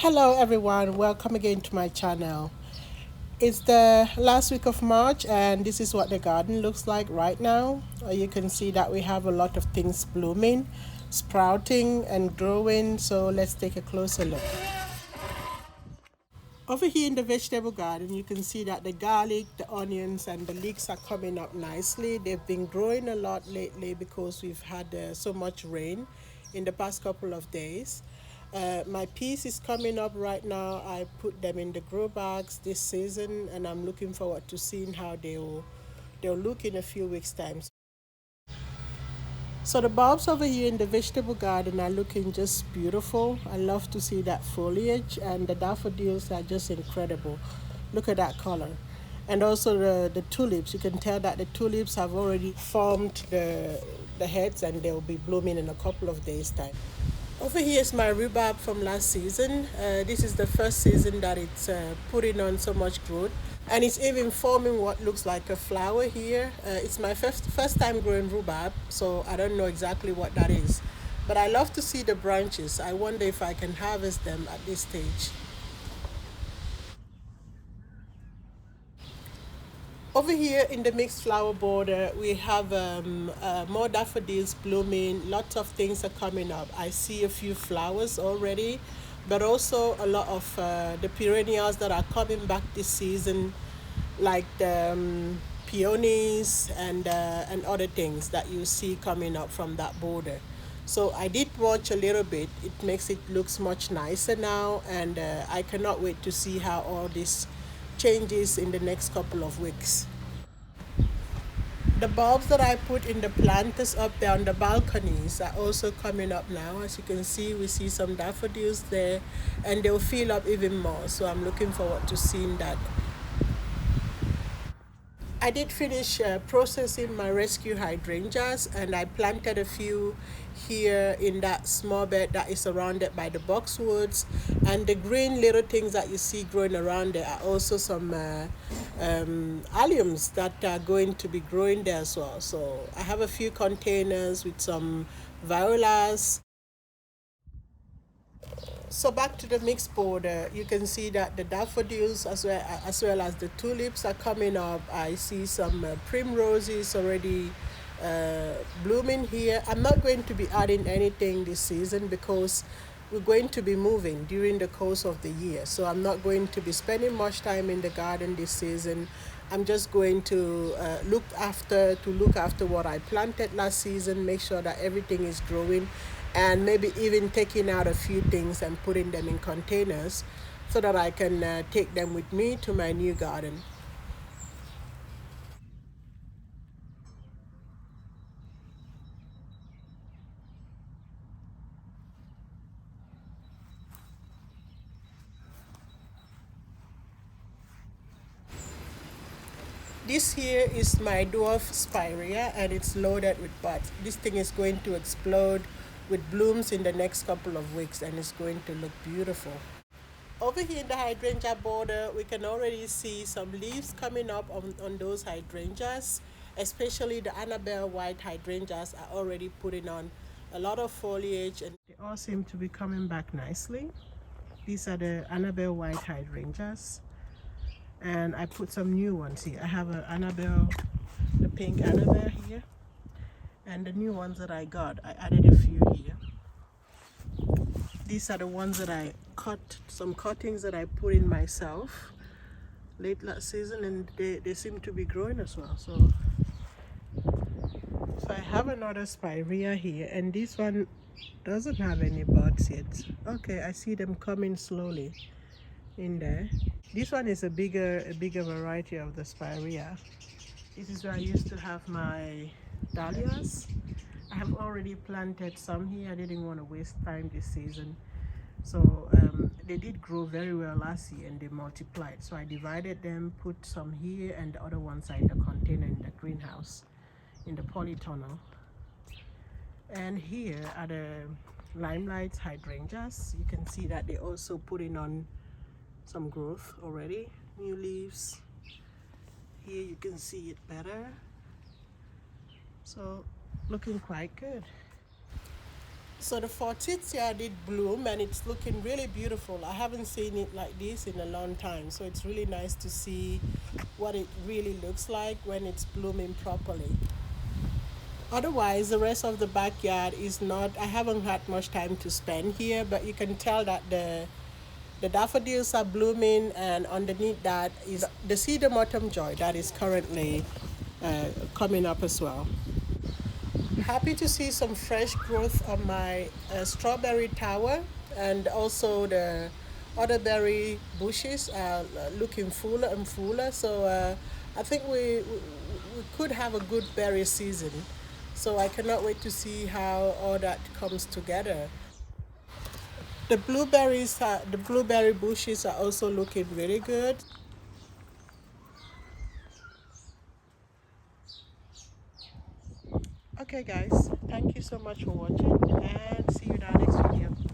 Hello everyone, welcome again to my channel. It's the last week of March and this is what the garden looks like right now. You can see that we have a lot of things blooming, sprouting and growing, so let's take a closer look. Over here in the vegetable garden, you can see that the garlic, the onions, and the leeks are coming up nicely. They've been growing a lot lately because we've had so much rain in the past couple of days. My peas is coming up right now. I put them in the grow bags this season, and I'm looking forward to seeing how they'll look in a few weeks' time. So the bulbs over here in the vegetable garden are looking just beautiful. I love to see that foliage, and the daffodils are just incredible. Look at that color. And also the tulips, you can tell that the tulips have already formed the heads and they'll be blooming in a couple of days' time. Over here is my rhubarb from last season. This is the first season that it's putting on so much growth, and it's even forming what looks like a flower here. It's my first time growing rhubarb, so I don't know exactly what that is, but I love to see the branches. I wonder if I can harvest them at this stage. Over here in the mixed flower border, we have more daffodils blooming. Lots of things are coming up. I see a few flowers already, but also a lot of the perennials that are coming back this season, like the peonies and other things that you see coming up from that border. So I did watch a little bit. It makes it looks much nicer now, and I cannot wait to see how all this changes in the next couple of weeks. The bulbs that I put in the planters up there on the balconies are also coming up now. As you can see, we see some daffodils there, and they'll fill up even more. So I'm looking forward to seeing that. I did finish processing my rescue hydrangeas, and I planted a few here in that small bed that is surrounded by the boxwoods. And the green little things that you see growing around there are also some alliums that are going to be growing there as well. So I have a few containers with some violas. So back to the mixed border, you can see that the daffodils as well as the tulips are coming up. I see some primroses already blooming here. I'm not going to be adding anything this season because we're going to be moving during the course of the year. So I'm not going to be spending much time in the garden this season. I'm just going to look after what I planted last season, make sure that everything is growing, and maybe even taking out a few things and putting them in containers so that I can take them with me to my new garden. This here is my dwarf spirea, and it's loaded with buds. This thing is going to explode with blooms in the next couple of weeks, and it's going to look beautiful. Over here in the hydrangea border, we can already see some leaves coming up on those hydrangeas, especially the Annabelle white hydrangeas are already putting on a lot of foliage, and they all seem to be coming back nicely. These are the Annabelle white hydrangeas, and I put some new ones here. I have a Annabelle, the pink Annabelle here, and the new ones that I got, I added a few here. These are the ones that I cut, some cuttings that I put in myself late last season, and they seem to be growing as well. So I have another spirea here, and this one doesn't have any buds yet. Okay, I see them coming slowly in there. This one is a bigger variety of the spirea. This is where I used to have my dahlias. I have already planted some here. I didn't want to waste time this season. So they did grow very well last year and they multiplied. So I divided them, put some here, and the other ones are in the container in the greenhouse, in the polytunnel. And here are the limelight hydrangeas. You can see that they're also putting on some growth already, new leaves. Here you can see it better. So looking quite good. So the forsythia did bloom and it's looking really beautiful. I haven't seen it like this in a long time. So it's really nice to see what it really looks like when it's blooming properly. Otherwise, the rest of the backyard is not, I haven't had much time to spend here, but you can tell that the daffodils are blooming, and underneath that is the Sedum Autumn Joy that is currently coming up as well. Happy to see some fresh growth on my strawberry tower, and also the other berry bushes are looking fuller and fuller. So I think we could have a good berry season. So I cannot wait to see how all that comes together. The blueberry bushes are also looking really good. Okay, guys, thank you so much for watching, and see you in our next video.